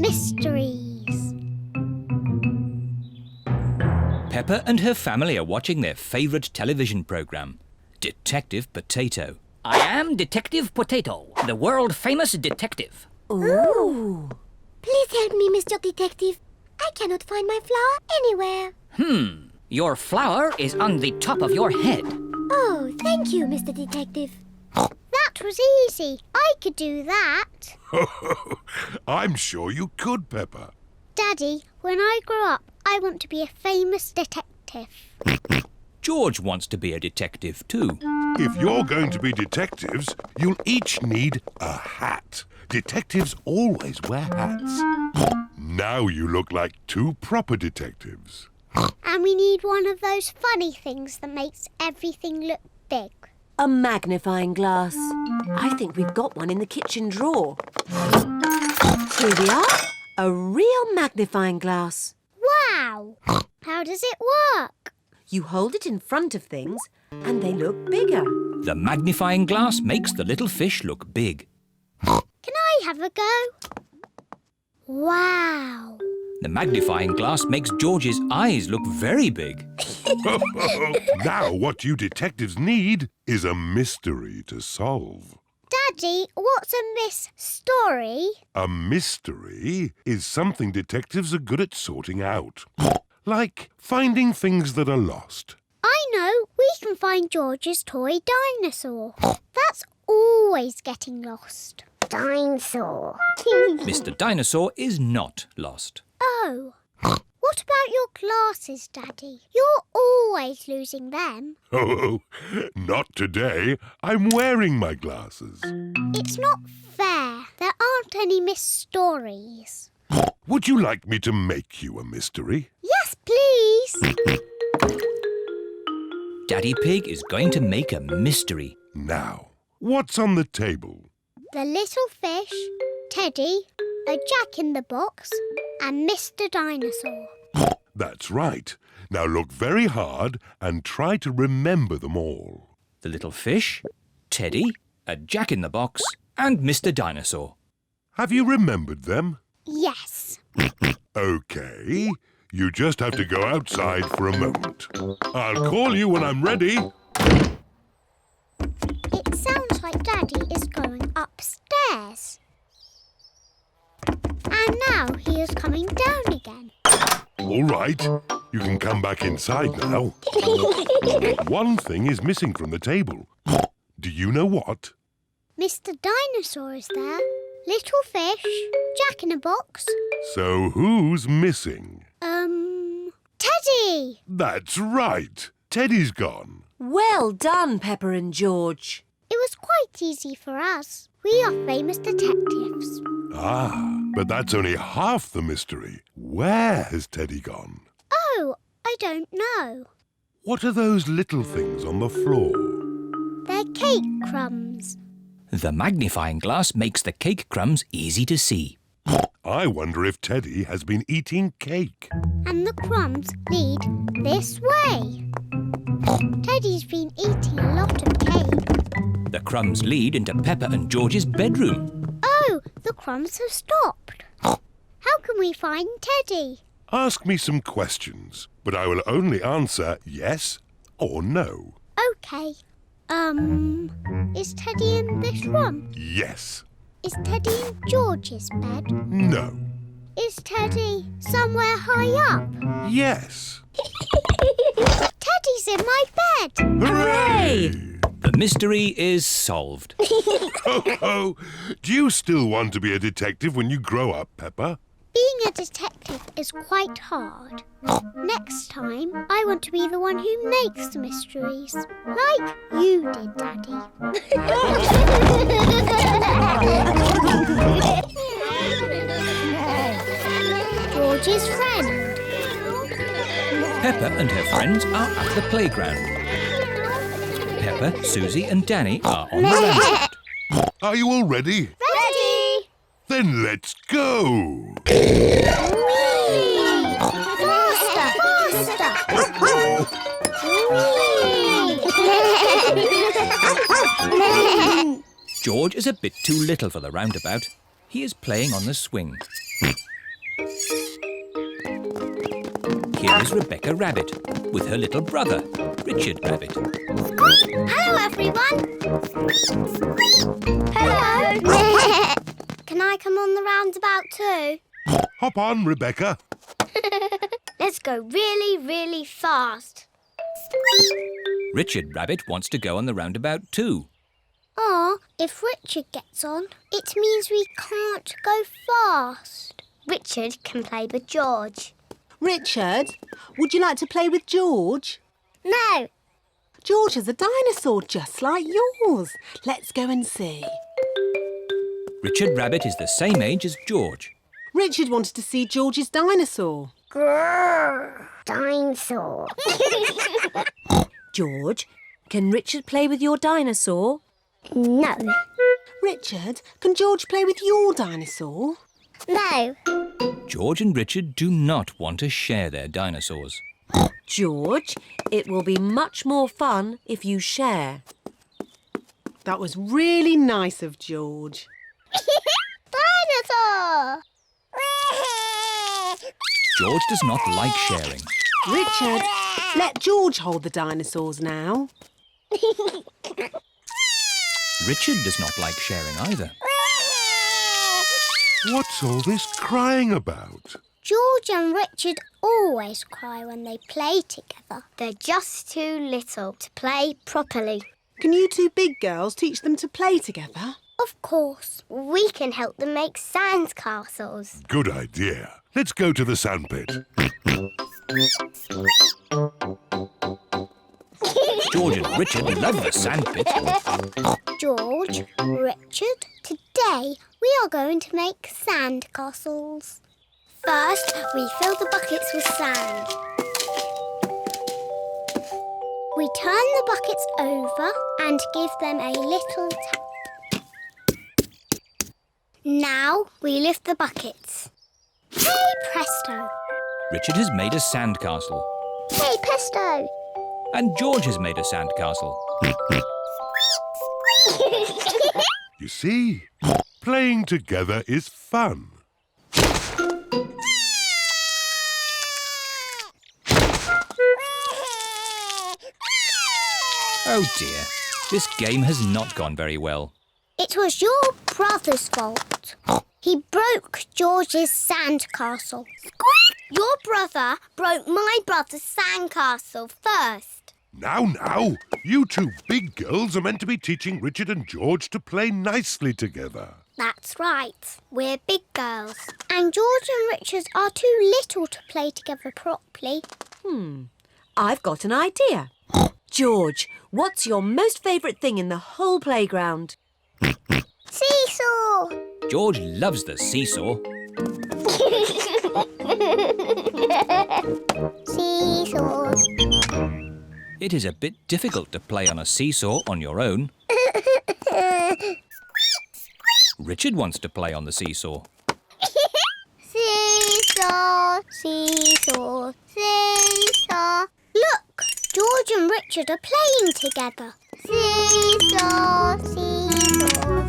mysteries. Peppa and her family are watching their favourite television programme, Detective Potato. I am Detective Potato, the world-famous detective. Ooh. Please help me, Mr. Detective. I cannot find my flower anywhere. Your flower is on the top of your head. Oh, thank you, Mr. Detective. That was easy. I could do that. I'm sure you could, Peppa. Daddy, when I grow up, I want to be a famous detective. George wants to be a detective too. If you're going to be detectives, you'll each need a hat. Detectives always wear hats. Now you look like two proper detectives. And we need one of those funny things that makes everything look big. A magnifying glass. I think we've got one in the kitchen drawer. Here we are. A real magnifying glass. Wow! How does it work? You hold it in front of things and they look bigger. The magnifying glass makes the little fish look big. Can I have a go? Wow! The magnifying glass makes George's eyes look very big. Now what you detectives need is a mystery to solve. Daddy, what's a story? A mystery is something detectives are good at sorting out. Like finding things that are lost. I know, we can find George's toy dinosaur. That's always getting lost. Dinosaur. Mr. Dinosaur is not lost. Oh. What about your glasses, Daddy? You're always losing them. Oh, not today. I'm wearing my glasses. It's not fair. There aren't any stories. Would you like me to make you a mystery? Yes, please. Daddy Pig is going to make a mystery. Now, what's on the table? The little fish, Teddy, a jack-in-the-box, and Mr. Dinosaur. That's right. Now look very hard and try to remember them all. The little fish, Teddy, a jack-in-the-box, and Mr. Dinosaur. Have you remembered them? Yes. OK. You just have to go outside for a moment. I'll call you when I'm ready. It sounds like Daddy is going upstairs. And now he is coming down again. All right. You can come back inside now. One thing is missing from the table. Do you know what? Mr. Dinosaur is there. Little fish, jack-in-a-box. So who's missing? Teddy! That's right. Teddy's gone. Well done, Peppa and George. It was quite easy for us. We are famous detectives. Ah, but that's only half the mystery. Where has Teddy gone? Oh, I don't know. What are those little things on the floor? They're cake crumbs. The magnifying glass makes the cake crumbs easy to see. I wonder if Teddy has been eating cake. And the crumbs lead this way. Teddy's been eating a lot of cake. The crumbs lead into Peppa and George's bedroom. Oh, the crumbs have stopped. How can we find Teddy? Ask me some questions, but I will only answer yes or no. OK. Is Teddy in this room? Yes. Is Teddy in George's bed? No. Is Teddy somewhere high up? Yes. Teddy's in my bed! Hooray! The mystery is solved. Oh, do you still want to be a detective when you grow up, Peppa? Being a detective is quite hard. Next time, I want to be the one who makes mysteries. Like you did, Daddy. George's friend. Peppa and her friends are at the playground. Peppa, Susie and Danny are on the ramp. Are you all ready? Ready! Then let's go! Faster! George is a bit too little for the roundabout. He is playing on the swing. Here is Rebecca Rabbit with her little brother, Richard Rabbit. Hello, everyone. Hello. Can I come on the roundabout too? Hop on, Rebecca. Let's go really, really fast. Richard Rabbit wants to go on the roundabout too. If Richard gets on, it means we can't go fast. Richard can play with George. Richard, would you like to play with George? No. George is a dinosaur just like yours. Let's go and see. Richard Rabbit is the same age as George. Richard wanted to see George's dinosaur. Grrr, dinosaur. George, can Richard play with your dinosaur? No. Richard, can George play with your dinosaur? No. George and Richard do not want to share their dinosaurs. George, it will be much more fun if you share. That was really nice of George. Dinosaur! George does not like sharing. Richard, let George hold the dinosaurs now. Richard does not like sharing either. What's all this crying about? George and Richard always cry when they play together. They're just too little to play properly. Can you two big girls teach them to play together? Of course. We can help them make sand castles. Good idea. Let's go to the sandpit. George and Richard love the sandpit. George, Richard, today we are going to make sand castles. First, we fill the buckets with sand. We turn the buckets over and give them a little tap. Now we lift the buckets. Hey presto! Richard has made a sandcastle. Hey presto! And George has made a sandcastle. You see, playing together is fun. Oh dear, this game has not gone very well. It was your brother's fault. He broke George's sandcastle. Squeak! Your brother broke my brother's sandcastle first. Now, you two big girls are meant to be teaching Richard and George to play nicely together. That's right. We're big girls. And George and Richard are too little to play together properly. I've got an idea. George, what's your most favourite thing in the whole playground? Seesaw! George loves the seesaw. Seesaws. It is a bit difficult to play on a seesaw on your own. Richard wants to play on the seesaw. Seesaw, seesaw, seesaw. Look, George and Richard are playing together. Seesaw, seesaw,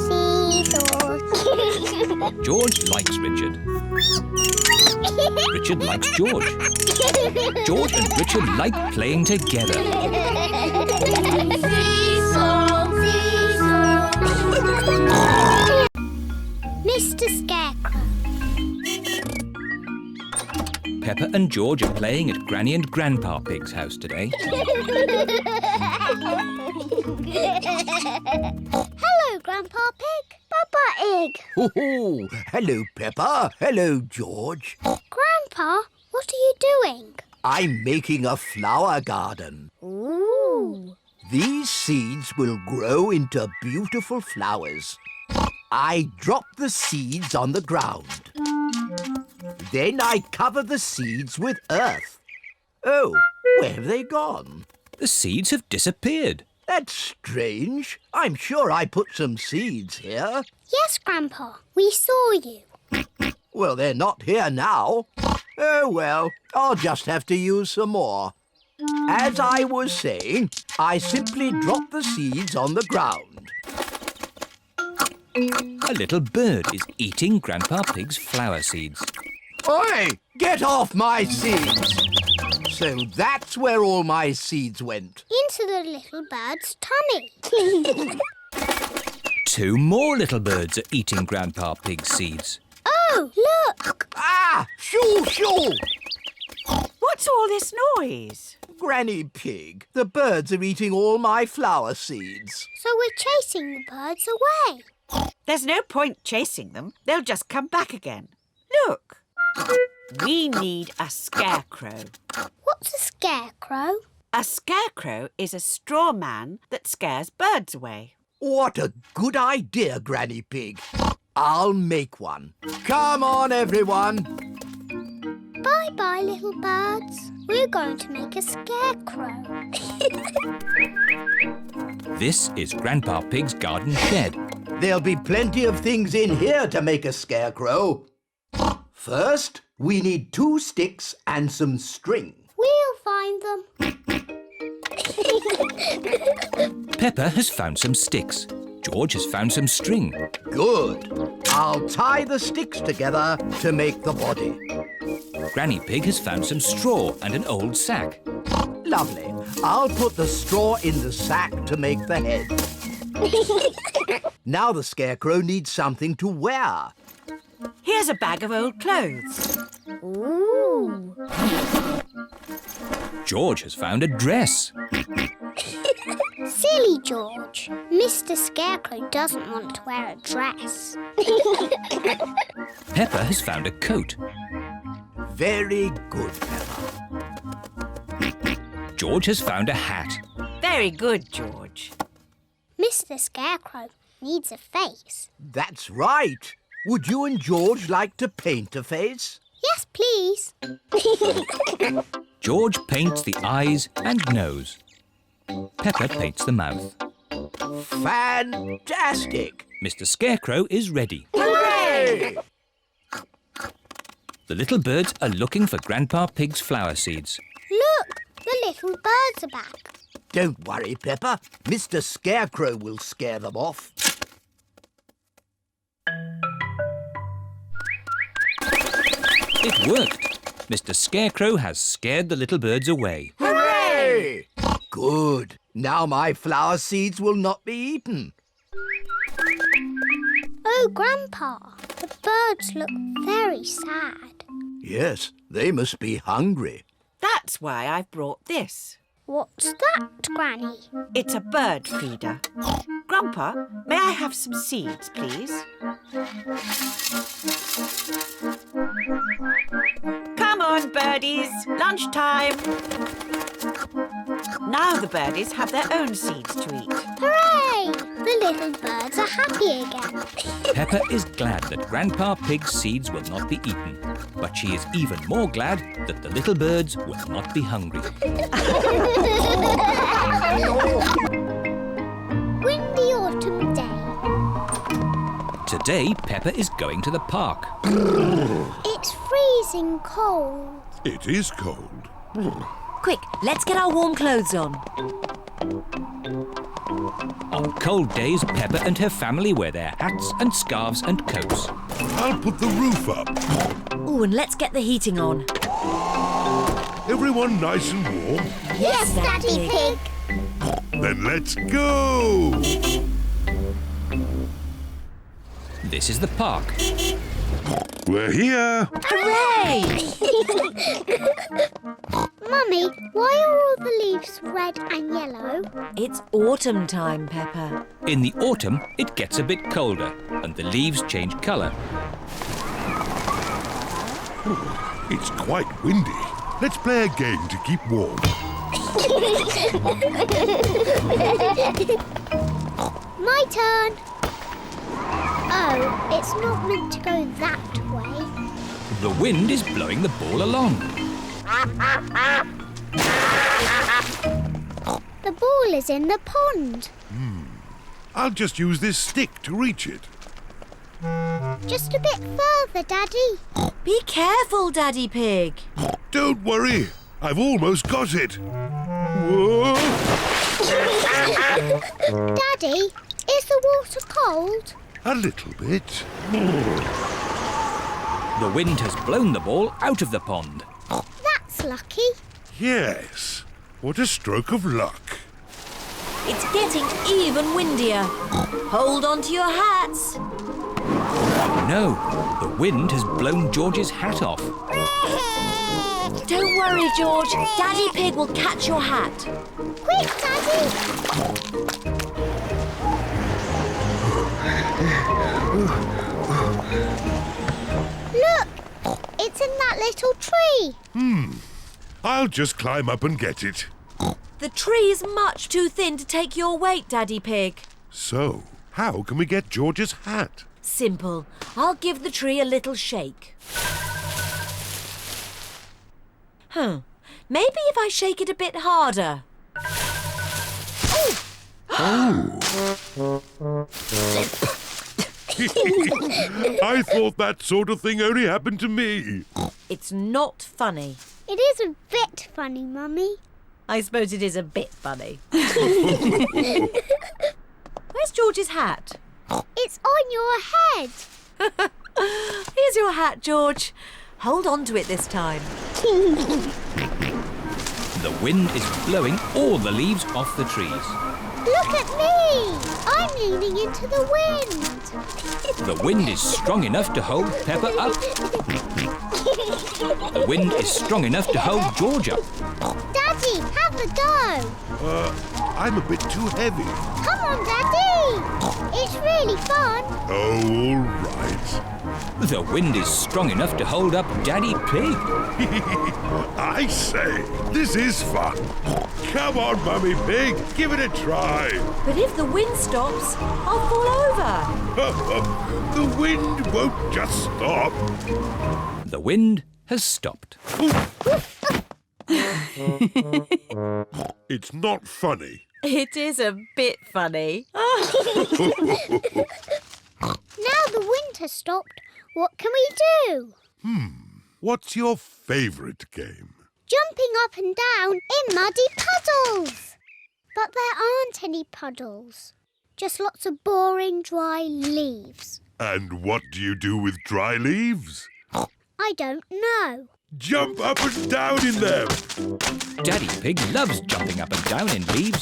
seesaw, seesaw. George likes Richard. Richard likes George. George and Richard like playing together. Seesaw, seesaw. Mr. Scarecrow. Peppa and George are playing at Granny and Grandpa Pig's house today. Hello, Grandpa Pig. Peppa Egg. Oh, hello, Peppa. Hello, George. Grandpa, what are you doing? I'm making a flower garden. Ooh. These seeds will grow into beautiful flowers. I drop the seeds on the ground. Then I cover the seeds with earth. Oh, where have they gone? The seeds have disappeared. That's strange. I'm sure I put some seeds here. Yes, Grandpa, we saw you. Well, they're not here now. Oh, well, I'll just have to use some more. As I was saying, I simply drop the seeds on the ground. A little bird is eating Grandpa Pig's flower seeds. Oi! Get off my seeds! So that's where all my seeds went. Into the little bird's tummy. 2 more little birds are eating Grandpa Pig's seeds. Oh, look! Ah! Shoo, shoo! What's all this noise? Granny Pig, the birds are eating all my flower seeds. So we're chasing the birds away. There's no point chasing them. They'll just come back again. Look. We need a scarecrow. What's a scarecrow? A scarecrow is a straw man that scares birds away. What a good idea, Granny Pig. I'll make one. Come on, everyone. Bye-bye, little birds. We're going to make a scarecrow. This is Grandpa Pig's garden shed. There'll be plenty of things in here to make a scarecrow. First, we need 2 sticks and some string. We'll find them. Peppa has found some sticks. George has found some string. Good. I'll tie the sticks together to make the body. Granny Pig has found some straw and an old sack. Lovely. I'll put the straw in the sack to make the head. Now the scarecrow needs something to wear. Here's a bag of old clothes. Ooh. George has found a dress. Silly George. Mr. Scarecrow doesn't want to wear a dress. Peppa has found a coat. Very good, Peppa. George has found a hat. Very good, George. Mr. Scarecrow needs a face. That's right. Would you and George like to paint a face? Yes, please. George paints the eyes and nose. Peppa paints the mouth. Fantastic! Mr. Scarecrow is ready. Hooray! The little birds are looking for Grandpa Pig's flower seeds. Look, the little birds are back. Don't worry, Peppa. Mr. Scarecrow will scare them off. It worked. Mr. Scarecrow has scared the little birds away. Hooray! Good. Now my flower seeds will not be eaten. Oh, Grandpa, the birds look very sad. Yes, they must be hungry. That's why I've brought this. What's that, Granny? It's a bird feeder. Grandpa, may I have some seeds, please? Come on, birdies. Lunchtime. Now the birdies have their own seeds to eat. Hooray! The little birds are happy again. Peppa is glad that Grandpa Pig's seeds will not be eaten. But she is even more glad that the little birds will not be hungry. Windy autumn day. Today, Peppa is going to the park. It's freezing cold. It is cold. Quick, let's get our warm clothes on. On cold days, Peppa and her family wear their hats and scarves and coats. I'll put the roof up. Oh, and let's get the heating on. Everyone nice and warm? Yes, Daddy Pig. Then let's go! This is the park. We're here. Hooray! Mummy, why are all the leaves red and yellow? It's autumn time, Peppa. In the autumn, it gets a bit colder and the leaves change colour. It's quite windy. Let's play a game to keep warm. My turn. Oh, it's not meant to go that way. The wind is blowing the ball along. The ball is in the pond. I'll just use this stick to reach it. Just a bit further, Daddy. Be careful, Daddy Pig. Don't worry. I've almost got it. Whoa! Daddy, is the water cold? A little bit. The wind has blown the ball out of the pond. That's lucky. Yes. What a stroke of luck. It's getting even windier. Hold on to your hats. No, the wind has blown George's hat off. Don't worry, George. Daddy Pig will catch your hat. Quick, Daddy! Look! It's in that little tree. I'll just climb up and get it. The tree's much too thin to take your weight, Daddy Pig. So, how can we get George's hat? Simple. I'll give the tree a little shake. Maybe if I shake it a bit harder. I thought that sort of thing only happened to me. It's not funny. It is a bit funny, Mummy. I suppose it is a bit funny. Where's George's hat? It's on your head. Here's your hat, George. Hold on to it this time. The wind is blowing all the leaves off the trees. Look at me. I'm leaning into the wind. The wind is strong enough to hold Peppa up. The wind is strong enough to hold George up. Daddy, have a go. I'm a bit too heavy. Come on, Daddy. It's really fun. Oh, all right. The wind is strong enough to hold up Daddy Pig. I say, this is fun. Come on, Mummy Pig, give it a try. But if the wind stops, I'll fall over. The wind won't just stop. The wind has stopped. It's not funny. It is a bit funny. Now the wind has stopped. What can we do? What's your favourite game? Jumping up and down in muddy puddles. But there aren't any puddles. Just lots of boring, dry leaves. And what do you do with dry leaves? I don't know. Jump up and down in them. Daddy Pig loves jumping up and down in leaves.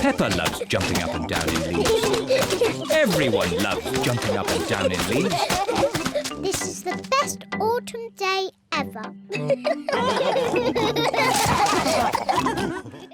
Peppa loves jumping up and down in leaves. Everyone loves jumping up and down in leaves. This is the best autumn day ever.